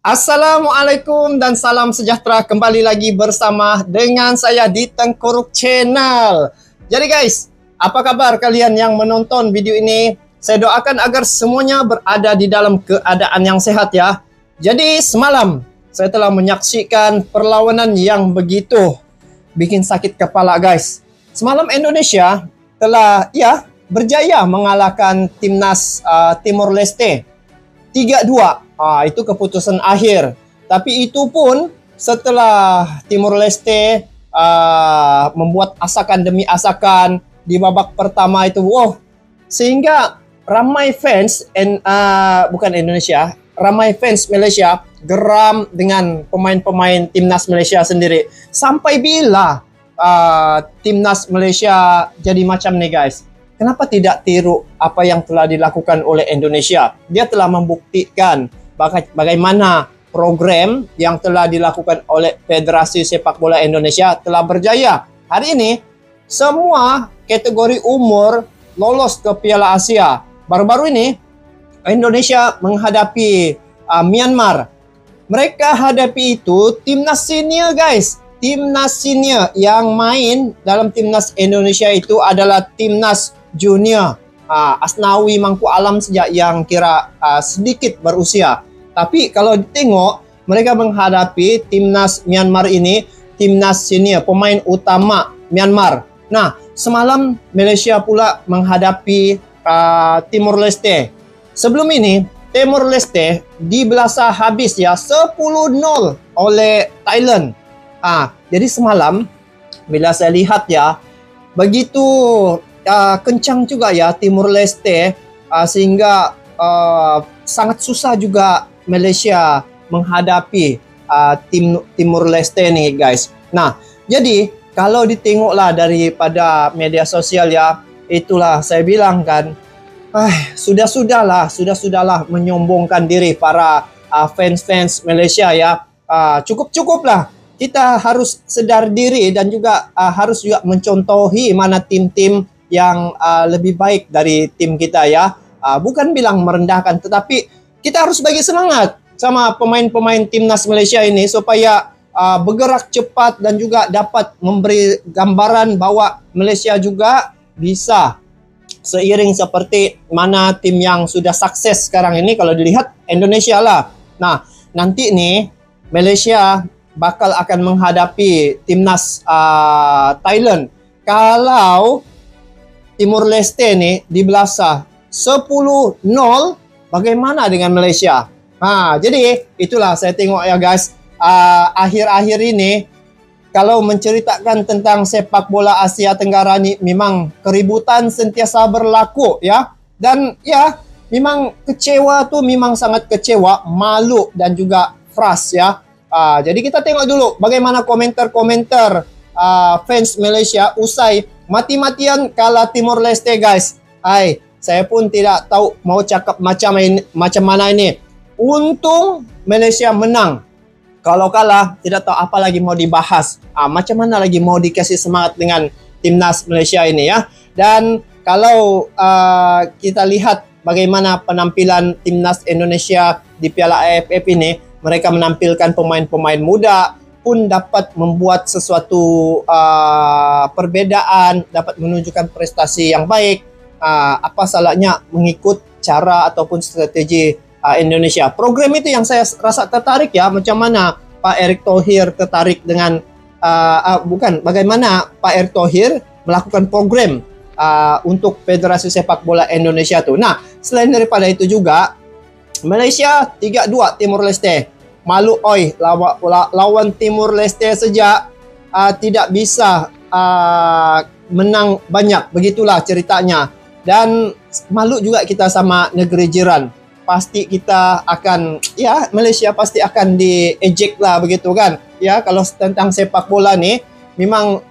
Assalamualaikum dan salam sejahtera, kembali lagi bersama dengan saya di Tengkuruk Channel. Jadi guys, apa kabar kalian yang menonton video ini? Saya doakan agar semuanya berada di dalam keadaan yang sehat ya. Jadi semalam saya telah menyaksikan perlawanan yang begitu bikin sakit kepala guys. Semalam Indonesia telah berjaya mengalahkan timnas Timor Leste 3-2. Itu keputusan akhir. Tapi itu pun setelah Timor Leste membuat asakan demi asakan di babak pertama itu. Sehingga ramai fans bukan Indonesia, ramai fans Malaysia geram dengan pemain-pemain timnas Malaysia sendiri. Sampai bila timnas Malaysia jadi macam nih guys? Kenapa tidak tiru apa yang telah dilakukan oleh Indonesia? Dia telah membuktikan bagaimana program yang telah dilakukan oleh Federasi Sepak Bola Indonesia telah berjaya. Hari ini, semua kategori umur lolos ke Piala Asia. Baru-baru ini, Indonesia menghadapi Myanmar. Mereka hadapi itu timnas senior guys. Timnas senior yang main dalam timnas Indonesia itu adalah timnas junior. Asnawi Mangku Alam saja yang kira sedikit berusia. Tapi kalau ditengok, mereka menghadapi timnas Myanmar ini, timnas senior, pemain utama Myanmar. Nah, semalam Malaysia pula menghadapi Timor Leste. Sebelum ini, Timor Leste dibelasah habis ya 10-0 oleh Thailand. Jadi semalam, bila saya lihat ya, begitu kencang juga ya Timor Leste, sehingga sangat susah juga Malaysia menghadapi Timor Leste nih guys. Nah, jadi kalau ditengoklah daripada media sosial ya, itulah saya bilang kan, sudahlah menyombongkan diri para fans-fans Malaysia ya. Cukuplah. Kita harus sedar diri dan juga harus juga mencontohi mana tim-tim yang lebih baik dari tim kita ya. Bukan bilang merendahkan, tetapi kita harus bagi semangat sama pemain-pemain timnas Malaysia ini supaya bergerak cepat dan juga dapat memberi gambaran bahwa Malaysia juga bisa seiring seperti mana tim yang sudah sukses sekarang ini. Kalau dilihat Indonesia lah. Nah, nanti nih Malaysia bakal akan menghadapi timnas Thailand. Kalau Timor Leste nih dibelasah 10-0, bagaimana dengan Malaysia? Jadi itulah saya tengok ya guys. Akhir-akhir ini kalau menceritakan tentang sepak bola Asia Tenggara ni memang keributan sentiasa berlaku ya. Dan ya, memang kecewa tu memang sangat kecewa, malu dan juga frust ya. Jadi kita tengok dulu bagaimana komentar-komentar fans Malaysia usai mati-matian kalah Timor Leste guys. Saya pun tidak tahu mau cakap macam mana ini. Untung Malaysia menang. Kalau kalah, tidak tahu apa lagi mau dibahas. Macam mana lagi mau dikasih semangat dengan timnas Malaysia ini ya. Dan kalau kita lihat bagaimana penampilan timnas Indonesia di Piala AFF ini, mereka menampilkan pemain-pemain muda pun dapat membuat sesuatu perbedaan, dapat menunjukkan prestasi yang baik. Apa salahnya mengikut cara ataupun strategi Indonesia. Program itu yang saya rasa tertarik ya, macam mana Pak Erick Thohir tertarik dengan bagaimana Pak Erick Thohir melakukan program untuk Federasi Sepak Bola Indonesia tuh. Nah, selain daripada itu juga Malaysia 3-2 Timor Leste. Malu lawan Timor Leste saja tidak bisa menang banyak, begitulah ceritanya. Dan malu juga kita sama negeri jiran. Pasti kita akan, ya Malaysia pasti akan diejek lah begitu kan. Ya, kalau tentang sepak bola nih memang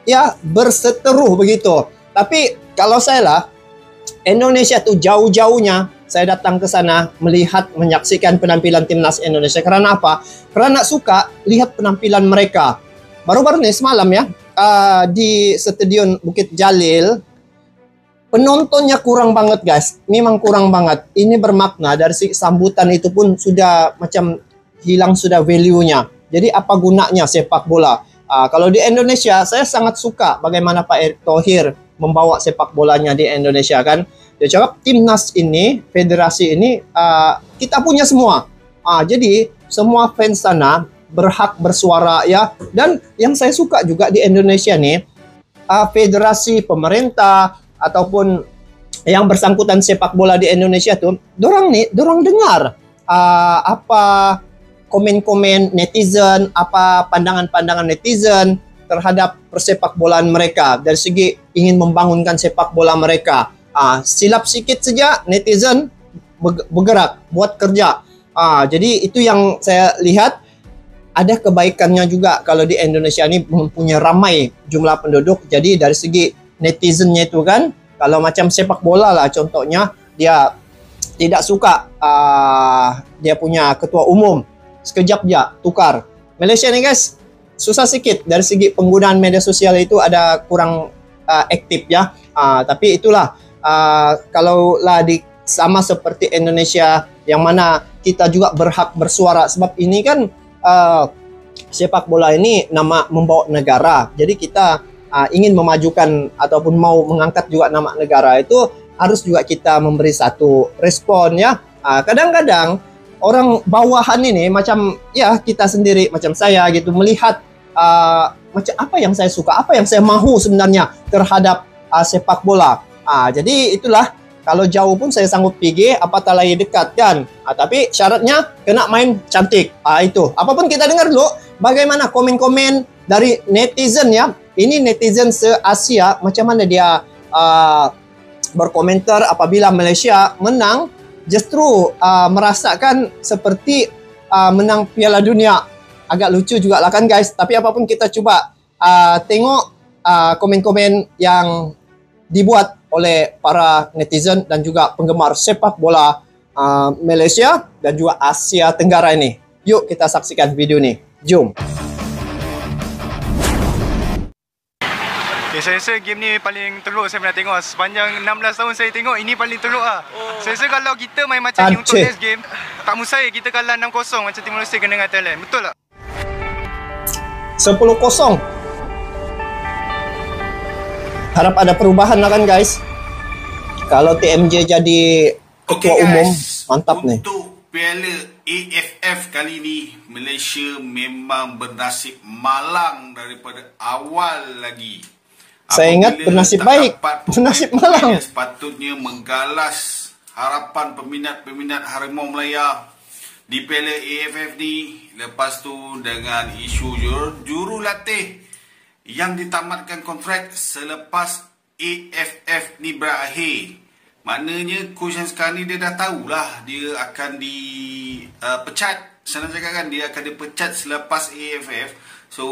ya berseteruh begitu. Tapi kalau saya lah, Indonesia tuh jauh-jauhnya saya datang ke sana melihat, menyaksikan penampilan timnas Indonesia. Karena apa? Karena suka lihat penampilan mereka. Baru-baru nih semalam ya, di Stadion Bukit Jalil, penontonnya kurang banget guys. Memang kurang banget. Ini bermakna dari segi sambutan itu pun sudah macam hilang sudah value-nya. Jadi apa gunanya sepak bola? Kalau di Indonesia, saya sangat suka bagaimana Pak Erick Thohir membawa sepak bolanya di Indonesia kan. Dia cakap timnas ini, federasi ini kita punya semua. Jadi semua fans sana berhak bersuara ya. Dan yang saya suka juga di Indonesia nih, federasi, pemerintah ataupun yang bersangkutan sepak bola di Indonesia tuh, dorang dengar apa komen-komen netizen, apa pandangan-pandangan netizen terhadap persepak bolaan mereka dari segi ingin membangunkan sepak bola mereka. Silap sikit saja netizen bergerak buat kerja. Jadi itu yang saya lihat ada kebaikannya juga kalau di Indonesia ini mempunyai ramai jumlah penduduk. Jadi dari segi netizennya itu kan, kalau macam sepak bola lah contohnya, dia tidak suka dia punya ketua umum, sekejap dia tukar. Malaysia ni guys, susah sikit dari segi penggunaan media sosial itu ada kurang aktif ya. Tapi itulah kalau lah sama seperti Indonesia yang mana kita juga berhak bersuara, sebab ini kan sepak bola ini nama membawa negara. Jadi kita ingin memajukan ataupun mau mengangkat juga nama negara, itu harus juga kita memberi satu respon ya. Kadang-kadang orang bawahan ini macam ya kita sendiri, macam saya gitu, melihat macam apa yang saya suka, apa yang saya mahu sebenarnya terhadap sepak bola. Jadi itulah, kalau jauh pun saya sanggup pergi, apatah lagi dekat kan. Tapi syaratnya kena main cantik. Itu. Apapun kita dengar dulu bagaimana komen-komen dari netizen ya. Ini netizen se-Asia, macam mana dia berkomentar apabila Malaysia menang, justru merasakan seperti menang Piala Dunia. Agak lucu juga lah kan guys. Tapi apapun kita cuba tengok komen-komen yang dibuat oleh para netizen dan juga penggemar sepak bola Malaysia dan juga Asia Tenggara ini. Yuk kita saksikan video ini. Jom. Saya rasa game ni paling teruk saya pernah tengok. Sepanjang 16 tahun saya tengok, ini paling teruk lah. Saya rasa kalau kita main macam ni untuk next game, tak mustahil kita kalah 6-0 macam Timor Leste kena dengan Thailand. Betul tak? 10-0. Harap ada perubahan lah kan guys. Kalau TMJ jadi ketua umum, mantap nih. Untuk Piala AFF kali ni, Malaysia memang bernasib malang daripada awal lagi. Saya ingat bernasib baik, bernasib malang. Sepatutnya menggalas harapan peminat-peminat Harimau Melaya di Piala AFF ni. Lepas tu dengan isu jurulatih yang ditamatkan kontrak selepas AFF ni berakhir. Maknanya coach yang sekarang ni dia dah tahulah dia akan dipecat. Senang cakap kan, dia akan dipecat selepas AFF. So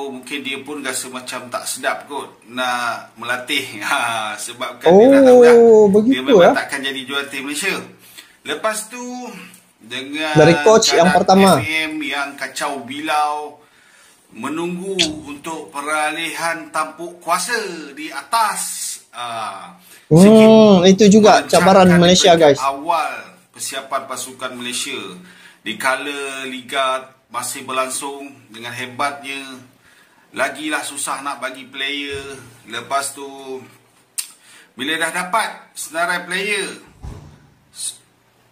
mungkin dia pun rasa macam tak sedap kot nak melatih. Sebabkan dia dah tahu dah dia memang takkan jadi jurulatih Malaysia. Lepas tu dengan dari coach yang pertama FM yang kacau bilau, menunggu untuk peralihan tampuk kuasa di atas. Itu juga cabaran Malaysia guys. Awal persiapan pasukan Malaysia di kala Liga masih berlangsung dengan hebatnya, lagilah susah nak bagi player. Lepas tu bila dah dapat senarai player,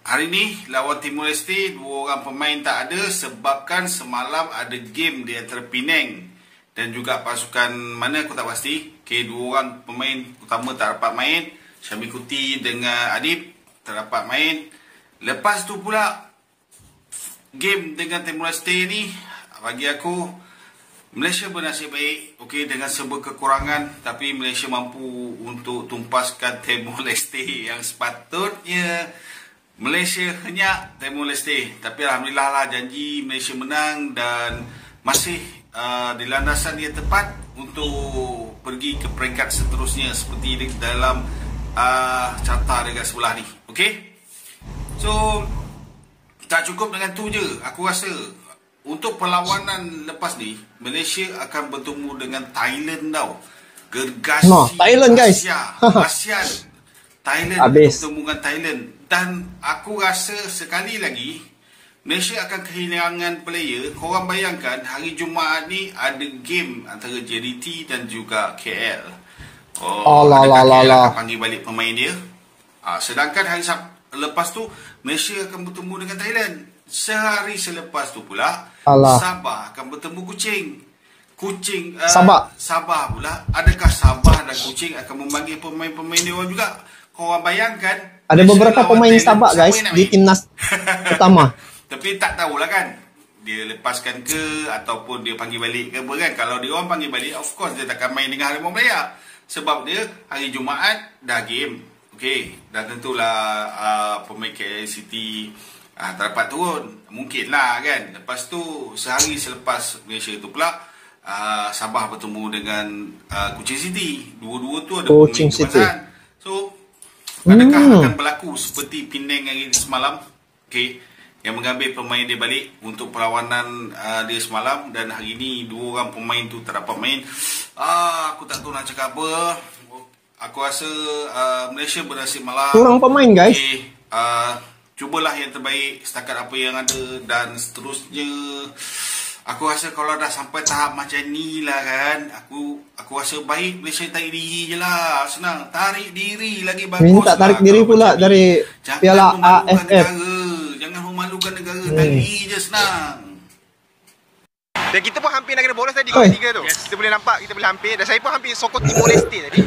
hari ni lawan Timor Leste 2 orang pemain tak ada sebabkan semalam ada game di antara Penang dan juga pasukan mana aku tak pasti. Okay, 2 orang pemain utama tak dapat main. Syamil Kuti dengan Adib tak dapat main. Lepas tu pula game dengan Timor Leste ni, bagi aku Malaysia bernasib baik. Okey, dengan serba kekurangan, tapi Malaysia mampu untuk tumpaskan Timor Leste yang sepatutnya Malaysia henyak Timor Leste. Tapi alhamdulillah lah, janji Malaysia menang dan masih di landasan yang tepat untuk pergi ke peringkat seterusnya seperti dalam carta dekat sebelah ni. Okey, so tak cukup dengan tu je. Aku rasa untuk perlawanan lepas ni, Malaysia akan bertemu dengan Thailand tau. Gergasi Thailand guys. ASEAN. Thailand habis bertemu dengan Thailand. Dan aku rasa sekali lagi Malaysia akan kehilangan player. Korang bayangkan hari Jumaat ni ada game antara JDT dan juga KL. Adakah KL akan panggil balik pemain dia? Sedangkan hari lepas tu Malaysia akan bertemu dengan Thailand. Sehari selepas tu pula Sabah akan bertemu Kuching. Sabah pula. Adakah Sabah dan Kuching akan memanggil pemain-pemain dia orang juga? Korang bayangkan ada beberapa pemain Sabah guys di timnas utama. Tapi tak tahulah kan, dia lepaskan ke ataupun dia panggil balik ke apa kan. Kalau dia orang panggil balik, of course dia takkan main dengan Harimau Melaya. Sebab dia hari Jumaat dah game. Okey, dan tentulah pemain KL City tak dapat turun. Mungkin lah kan. Lepas tu sehari selepas Malaysia tu pula Sabah bertemu dengan Kuching City. Dua-dua tu ada pemain kebangsaan. So adakah akan berlaku seperti Penang hari semalam? Okey, yang mengambil pemain dia balik untuk perlawanan dia semalam, dan hari ni dua orang pemain tu tak dapat main. Aku tak tahu nak cakap apa. Aku rasa Malaysia bernasib malang. Kurang pemain guys. Okay, cubalah yang terbaik setakat apa yang ada, dan seterusnya aku rasa kalau dah sampai tahap macam ni lah kan, aku rasa baik Malaysia tarik diri je lah. Senang, tarik diri lagi bagus. Minta tarik diri pula dari Piala AFF. Jangan memalukan negara, tarik je senang. Dan kita pun hampir nak kena bolos tadi gol ketiga tu. Kita boleh nampak, kita boleh hampir. Dan saya pun hampir sokong Timor Leste tadi.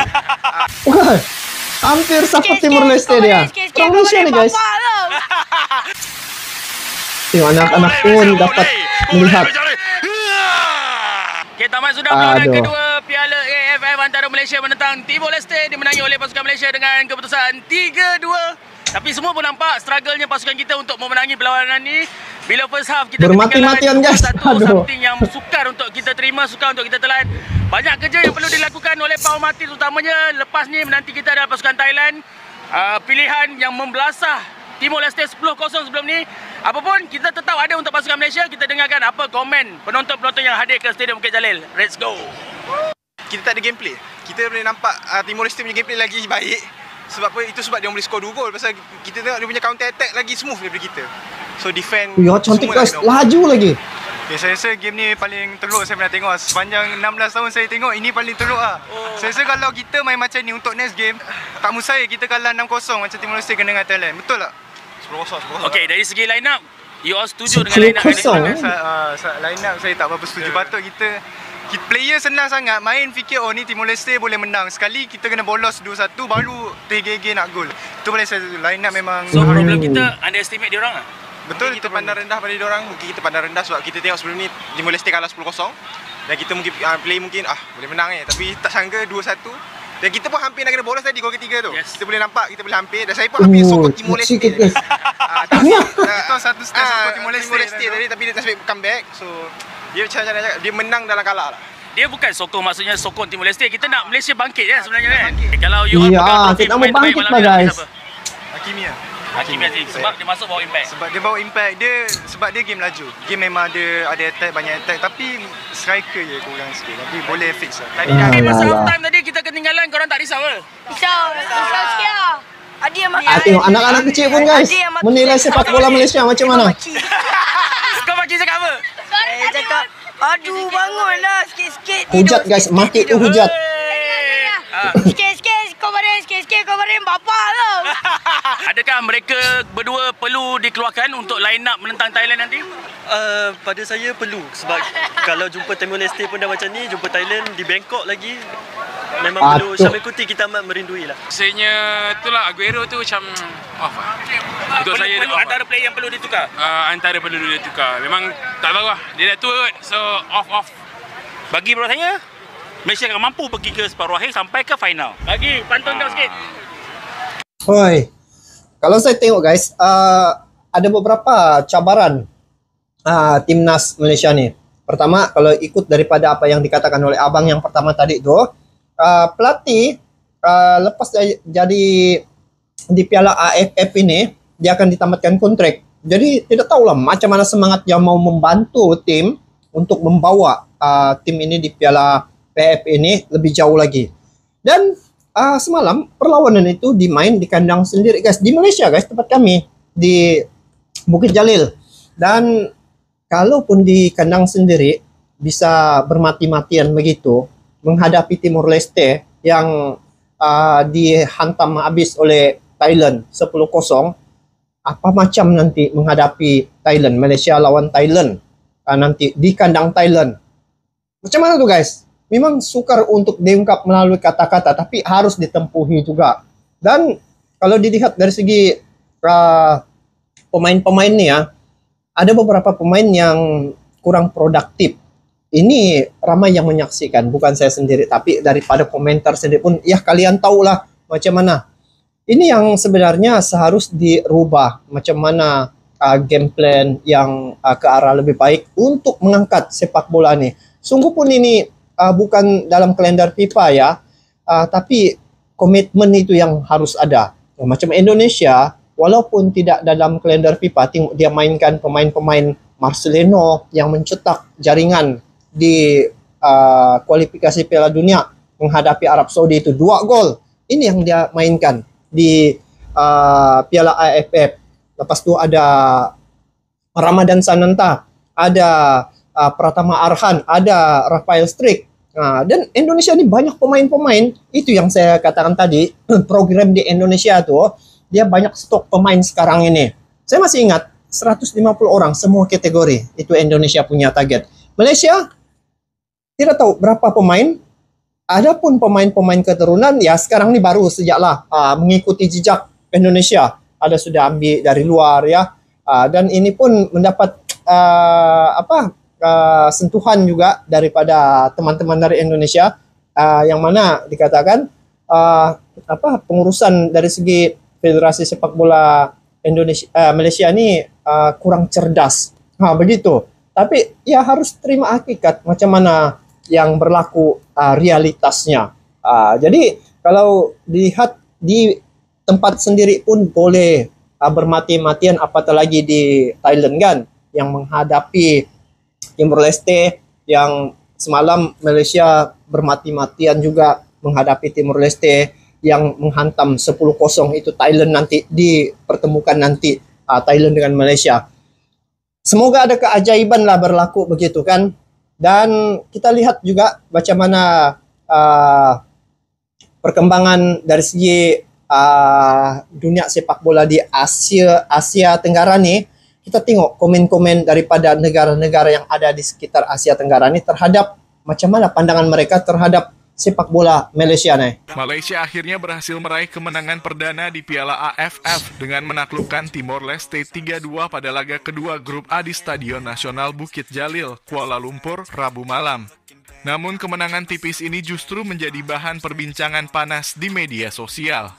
Hampir support Timor Leste dia. Orang Malaysia ni guys. Tengok anak-anak pun dapat melihat. Okay, tamat sudah perlawanan kedua Piala AFF antara Malaysia menentang Timor Leste, dimenangi oleh pasukan Malaysia dengan keputusan 3-2. Tapi semua pun nampak struggle-nya pasukan kita untuk memenangi perlawanan ni. Bila first half kita bermati-matian guys. Something yang sukar untuk kita terima, sukar untuk kita telan. Banyak kerja yang perlu dilakukan oleh Paul Martin utamanya. Lepas ni menanti kita adalah pasukan Thailand. Pilihan yang membelasah Timor Leste 10-0 sebelum ni. Apapun, kita tetap ada untuk pasukan Malaysia. Kita dengarkan apa komen penonton-penonton yang hadir ke Stadium Bukit Jalil. Let's go. Kita tak ada gameplay. Kita boleh nampak Timor Leste punya gameplay lagi baik. Sebab apa? Itu sebab dia boleh skor 2 gol. Pasal kita tengok dia punya counter attack lagi smooth daripada kita. So defend. Ya, cantik guys. Laju lagi. Okay, saya rasa game ni paling teruk saya pernah tengok. Sepanjang 16 tahun saya tengok, ini paling teruk lah. Saya rasa kalau kita main macam ni untuk next game, tak mustahil kita kalah 6-0 macam Timor Leste kena dengan Thailand. Betul tak? 10-0. Okay, dari segi line up, you all setuju dengan line up ni? Line up saya tak berapa setuju. Patut kita player senang sangat main fikir ni Timor Leste boleh menang. Sekali kita kena bolos 2-1 baru tergege nak gol. Itu boleh saya line up memang. So problem kita underestimate dia orang lah. Betul, kita pandang rendah pada dia orang. Mungkin kita pandang rendah sebab kita tengok sebelum ni Timor Leste kalah 10-0 dan kita mungkin play mungkin boleh menang tapi tak sangka 2-1. Dan kita pun hampir nak kena bolos tadi gol ketiga tu. Kita boleh nampak, kita boleh hampir. Dan saya pun hampir sokong Timor Leste. Kita satu step sokong Timor Leste tadi, tapi dia nasib comeback. So dia macam dia menang dalam kalah lah. Dia bukan sokong, maksudnya sokong Timor Leste. Kita nak Malaysia bangkit kan sebenarnya kan. Kalau you kita mau bangkit lah guys. Hakimi sebab dia masuk bawa impact. Sebab dia bawa impact. Sebab dia game laju. Game memang ada attack, banyak attack, tapi striker je kurang sikit. Tapi boleh fix lah. Tadi masa half time tadi kita ketinggalan, korang tak risau ke? Risau sikit lah. Ada yang tengok anak-anak kecil pun guys menilai sepak bola Malaysia macam mana. Kau maki cakap apa? Cakap aduh bangunlah sikit-sikit. Hujat guys, maki tu hujat. Sikit-sikit kau baring bapak tau. Adakah mereka berdua perlu dikeluarkan untuk line up menentang Thailand nanti? Pada saya perlu. Sebab kalau jumpa Timor Leste pun dah macam ni, jumpa Thailand di Bangkok lagi, memang perlu. Syamil Kuti kita amat merindui lah. Rasanya itulah Aguero tu macam off lah. Untuk saya perlu antara player yang perlu ditukar? Antara perlu ditukar. Memang tak tahu lah. Dia dah tua kot. So off. Bagi bro saya, Malaysia akan mampu pergi ke separuh akhir sampai ke final. Bagi pantun kau sikit. Hoi. Kalau saya tengok guys, ada beberapa cabaran timnas Malaysia ni. Pertama, kalau ikut daripada apa yang dikatakan oleh abang yang pertama tadi tu, pelatih lepas jadi di Piala AFF ini, dia akan ditamatkan kontrak. Jadi tidak tahulah macam mana semangat dia mau membantu tim untuk membawa tim ini di Piala AFF ini lebih jauh lagi. Dan semalam perlawanan itu dimain di kandang sendiri guys, di Malaysia guys, tempat kami di Bukit Jalil. Dan kalaupun di kandang sendiri bisa bermati-matian begitu menghadapi Timor Leste yang dihantam habis oleh Thailand 10-0, apa macam nanti menghadapi Thailand, Malaysia lawan Thailand nanti di kandang Thailand. Macam mana tuh guys? Memang sukar untuk diungkap melalui kata-kata, tapi harus ditempuhi juga. Dan kalau dilihat dari segi pemain-pemain nih ya, ada beberapa pemain yang kurang produktif. Ini ramai yang menyaksikan, bukan saya sendiri, tapi daripada komentar sendiri pun, ya kalian tahulah macam mana. Ini yang sebenarnya seharus dirubah, macam mana game plan yang ke arah lebih baik untuk mengangkat sepak bola nih. Sungguh pun ini bukan dalam kalender FIFA ya, tapi komitmen itu yang harus ada. Macam Indonesia, walaupun tidak dalam kalender FIFA, tengok dia mainkan pemain-pemain Marcelino yang mencetak jaringan di kualifikasi Piala Dunia menghadapi Arab Saudi itu 2 gol. Ini yang dia mainkan di Piala AFF. Lepas itu ada Ramadan Sananta, ada Pratama Arhan, ada Rafael Strik. Dan Indonesia ini banyak pemain-pemain. Itu yang saya katakan tadi, program di Indonesia tuh dia banyak stok pemain sekarang ini. Saya masih ingat 150 orang semua kategori itu Indonesia punya target. Malaysia tidak tahu berapa pemain. Adapun pemain-pemain keturunan ya sekarang ini baru sejaklah mengikuti jejak Indonesia. Ada sudah ambil dari luar ya. Dan ini pun mendapat sentuhan juga daripada teman-teman dari Indonesia yang mana dikatakan pengurusan dari segi Federasi Sepak Bola Indonesia Malaysia ini kurang cerdas. Begitu. Tapi ya harus terima hakikat macam mana yang berlaku realitasnya. Jadi kalau dilihat di tempat sendiri pun boleh bermati-matian, apatah lagi di Thailand kan yang menghadapi Timor Leste, yang semalam Malaysia bermati-matian juga menghadapi Timor Leste yang menghantam 10-0 itu Thailand nanti dipertemukan nanti Thailand dengan Malaysia. Semoga ada keajaiban lah berlaku begitu kan. Dan kita lihat juga bagaimana perkembangan dari segi dunia sepak bola di Asia Tenggara nih. Kita tengok komen-komen daripada negara-negara yang ada di sekitar Asia Tenggara ini terhadap macam mana pandangan mereka terhadap sepak bola Malaysia nih. Malaysia akhirnya berhasil meraih kemenangan perdana di Piala AFF dengan menaklukkan Timor Leste 3-2 pada laga kedua grup A di Stadion Nasional Bukit Jalil, Kuala Lumpur, Rabu malam. Namun kemenangan tipis ini justru menjadi bahan perbincangan panas di media sosial.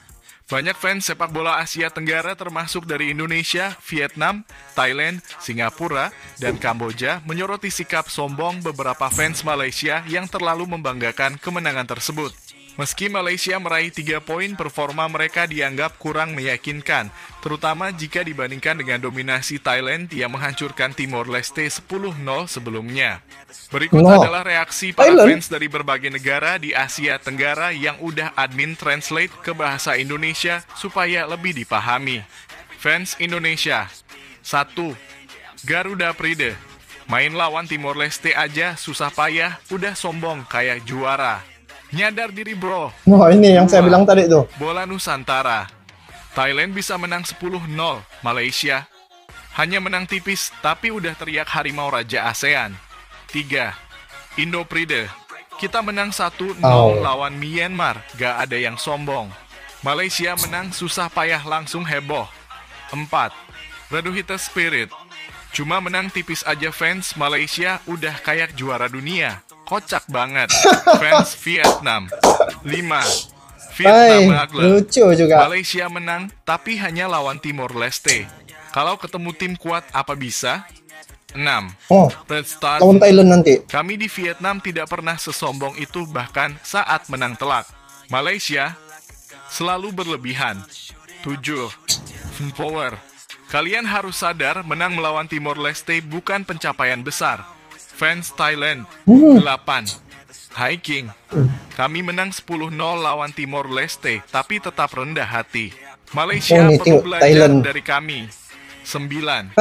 Banyak fans sepak bola Asia Tenggara termasuk dari Indonesia, Vietnam, Thailand, Singapura, dan Kamboja menyoroti sikap sombong beberapa fans Malaysia yang terlalu membanggakan kemenangan tersebut. Meski Malaysia meraih 3 poin, performa mereka dianggap kurang meyakinkan, terutama jika dibandingkan dengan dominasi Thailand yang menghancurkan Timor Leste 10-0 sebelumnya. Berikut adalah reaksi para fans dari berbagai negara di Asia Tenggara yang udah admin translate ke bahasa Indonesia supaya lebih dipahami. Fans Indonesia. 1. Garuda Pride. Main lawan Timor Leste aja susah payah, udah sombong kayak juara. Nyadar diri bro. Ini yang saya bilang tadi tuh. Bola Nusantara. Thailand bisa menang 10-0. Malaysia hanya menang tipis tapi udah teriak harimau raja ASEAN. 3. Indo Pride. Kita menang 1-0 lawan Myanmar. Gak ada yang sombong. Malaysia menang susah payah langsung heboh. 4. Reduhita Spirit. Cuma menang tipis aja fans Malaysia udah kayak juara dunia. Kocak banget. Fans Vietnam. 5. Vietnam lucu juga. Malaysia menang tapi hanya lawan Timor Leste. Kalau ketemu tim kuat apa bisa? 6. Red Star. Lawan Thailand nanti. Kami di Vietnam tidak pernah sesombong itu bahkan saat menang telak. Malaysia selalu berlebihan. 7. Power. Kalian harus sadar menang melawan Timor Leste bukan pencapaian besar. Fans Thailand. 8. Hiking. Kami menang 10-0 lawan Timor Leste, tapi tetap rendah hati. Malaysia perlu belajar dari kami. 9.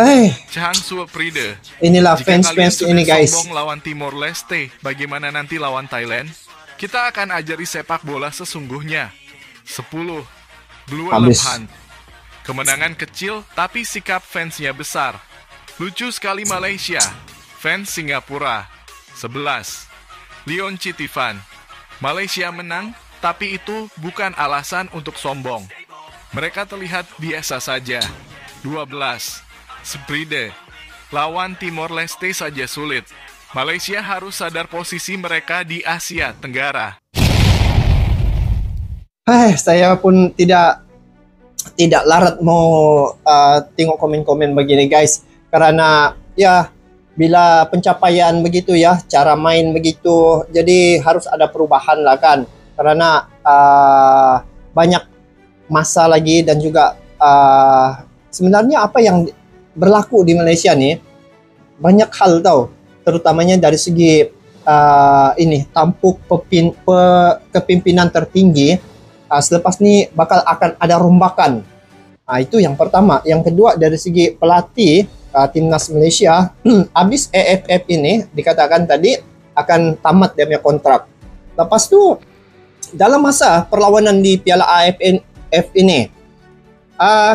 Chang Supride. Inilah Jika fans-fans kalian ini sudah guys. sombong lawan Timor Leste, bagaimana nanti lawan Thailand? Kita akan ajari sepak bola sesungguhnya. 10. Blue Habis. Elephant. Kemenangan kecil, tapi sikap fansnya besar. Lucu sekali Malaysia. Fans Singapura. 11. Leon Citifan. Malaysia menang, tapi itu bukan alasan untuk sombong. Mereka terlihat biasa saja. 12. Spride. Lawan Timor Leste saja sulit. Malaysia harus sadar posisi mereka di Asia Tenggara. Saya pun tidak larat mau tengok komen-komen begini guys, karena ya bila pencapaian begitu ya, cara main begitu, jadi harus ada perubahan lah kan, karena banyak masa lagi dan juga sebenarnya apa yang berlaku di Malaysia nih banyak hal tau, terutamanya dari segi tampuk kepimpinan tertinggi. Selepas ni akan ada rombakan. Itu yang pertama. Yang kedua dari segi pelatih timnas Malaysia, habis AFF ini dikatakan tadi akan tamat dia punya kontrak. Lepas tu dalam masa perlawanan di Piala AFF ini,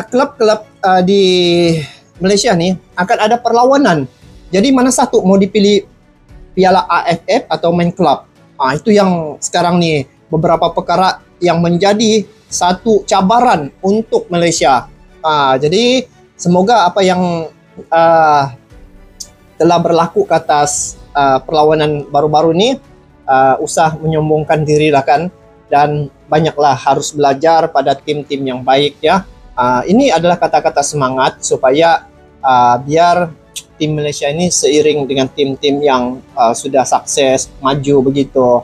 klub-klub di Malaysia ni akan ada perlawanan. Jadi mana satu mau dipilih, Piala AFF atau main klub? Itu yang sekarang ni beberapa perkara yang menjadi satu cabaran untuk Malaysia. Jadi semoga apa yang telah berlaku ke atas perlawanan baru-baru ni usah menyombongkan diri lah kan, dan banyaklah harus belajar pada tim-tim yang baik ya. Ini adalah kata-kata semangat supaya biar tim Malaysia ini seiring dengan tim-tim yang sudah sukses maju begitu,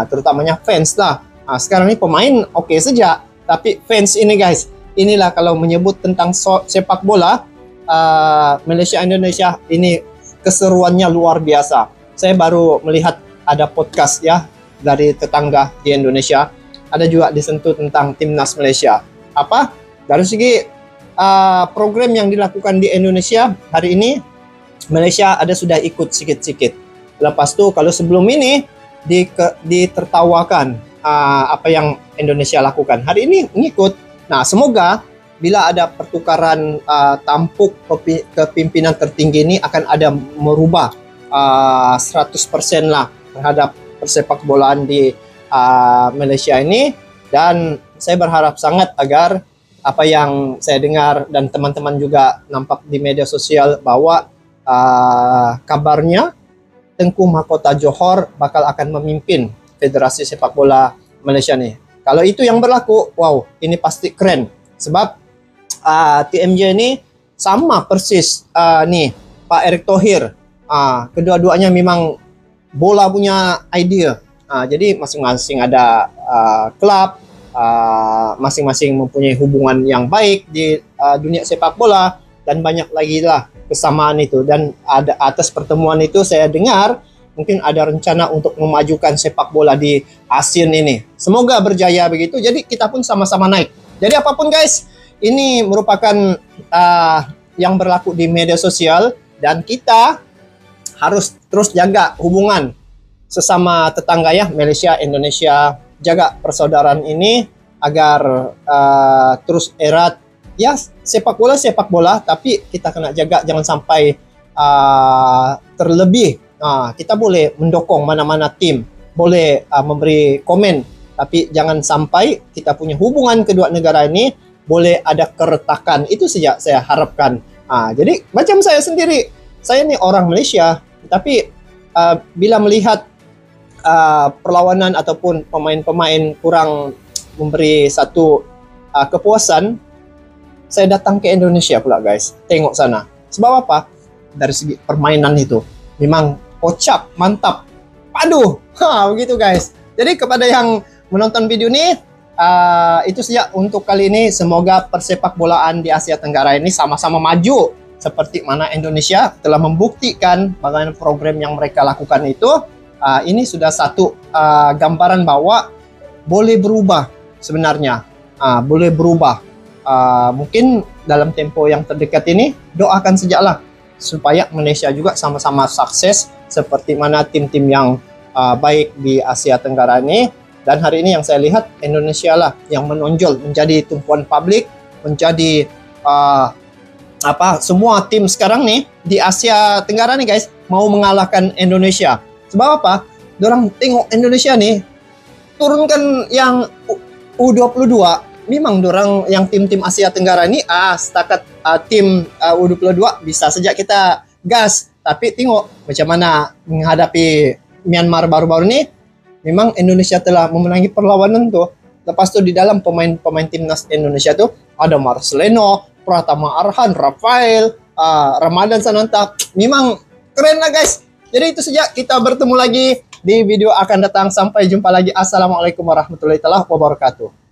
terutamanya fans lah. Sekarang ini pemain oke saja, tapi fans ini guys, inilah kalau menyebut tentang sepak bola Malaysia Indonesia ini keseruannya luar biasa. Saya baru melihat ada podcast ya dari tetangga di Indonesia, ada juga disentuh tentang timnas Malaysia. Apa dari segi program yang dilakukan di Indonesia hari ini, Malaysia ada sudah ikut sikit-sikit. Lepas tu kalau sebelum ini ditertawakan apa yang Indonesia lakukan, hari ini ngikut. Nah, semoga bila ada pertukaran tampuk kepimpinan tertinggi ini akan ada merubah 100% lah terhadap persepak bolaan di Malaysia ini, dan saya berharap sangat agar apa yang saya dengar dan teman-teman juga nampak di media sosial bahwa kabarnya Tengku Mahkota Johor bakal akan memimpin Federasi Sepak Bola Malaysia nih. Kalau itu yang berlaku, wow, ini pasti keren. Sebab TMJ ini sama persis nih Pak Erick Thohir. Kedua-duanya memang bola punya idea. Jadi masing-masing ada klub, masing-masing mempunyai hubungan yang baik di dunia sepak bola, dan banyak lagi lah kesamaan itu. Dan ada atas pertemuan itu saya dengar mungkin ada rencana untuk memajukan sepak bola di ASEAN ini. Semoga berjaya begitu. Jadi kita pun sama-sama naik. Jadi apapun guys, ini merupakan yang berlaku di media sosial, dan kita harus terus jaga hubungan sesama tetangga ya, Malaysia, Indonesia, jaga persaudaraan ini agar terus erat. Ya, sepak bola, tapi kita kena jaga jangan sampai terlebih. Kita boleh mendukung mana-mana tim, boleh memberi komen, tapi jangan sampai kita punya hubungan kedua negara ini boleh ada keretakan. Itu saja saya harapkan. Jadi macam saya sendiri, saya ni orang Malaysia, tapi bila melihat perlawanan ataupun pemain-pemain kurang memberi satu kepuasan, saya datang ke Indonesia pula guys, tengok sana. Sebab apa? Dari segi permainan itu memang kocak, mantap, padu. Begitu guys. Jadi kepada yang menonton video ini, itu saja untuk kali ini. Semoga persepak bolaan di Asia Tenggara ini sama-sama maju seperti mana Indonesia telah membuktikan bagaimana program yang mereka lakukan itu. Ini sudah satu gambaran bahwa boleh berubah sebenarnya. Boleh berubah. mungkin dalam tempo yang terdekat ini doakan sejaklah supaya Malaysia juga sama-sama sukses seperti mana tim-tim yang baik di Asia Tenggara ini. Dan hari ini yang saya lihat Indonesia lah yang menonjol menjadi tumpuan publik, menjadi semua tim sekarang nih di Asia Tenggara nih guys mau mengalahkan Indonesia. Sebab apa? Dorang tengok Indonesia nih turunkan yang U22, memang dorang yang tim-tim Asia Tenggara ini setakat tim U22 bisa saja kita gas, tapi tengok macam mana menghadapi Myanmar baru-baru ini. Memang Indonesia telah memenangi perlawanan tuh. Lepas tu di dalam pemain timnas Indonesia tuh ada Marcelino, Pratama Arhan, Rafael, Ramadan Sananta. Memang keren lah guys. Jadi itu saja, kita bertemu lagi di video akan datang. Sampai jumpa lagi. Assalamualaikum warahmatullahi wabarakatuh.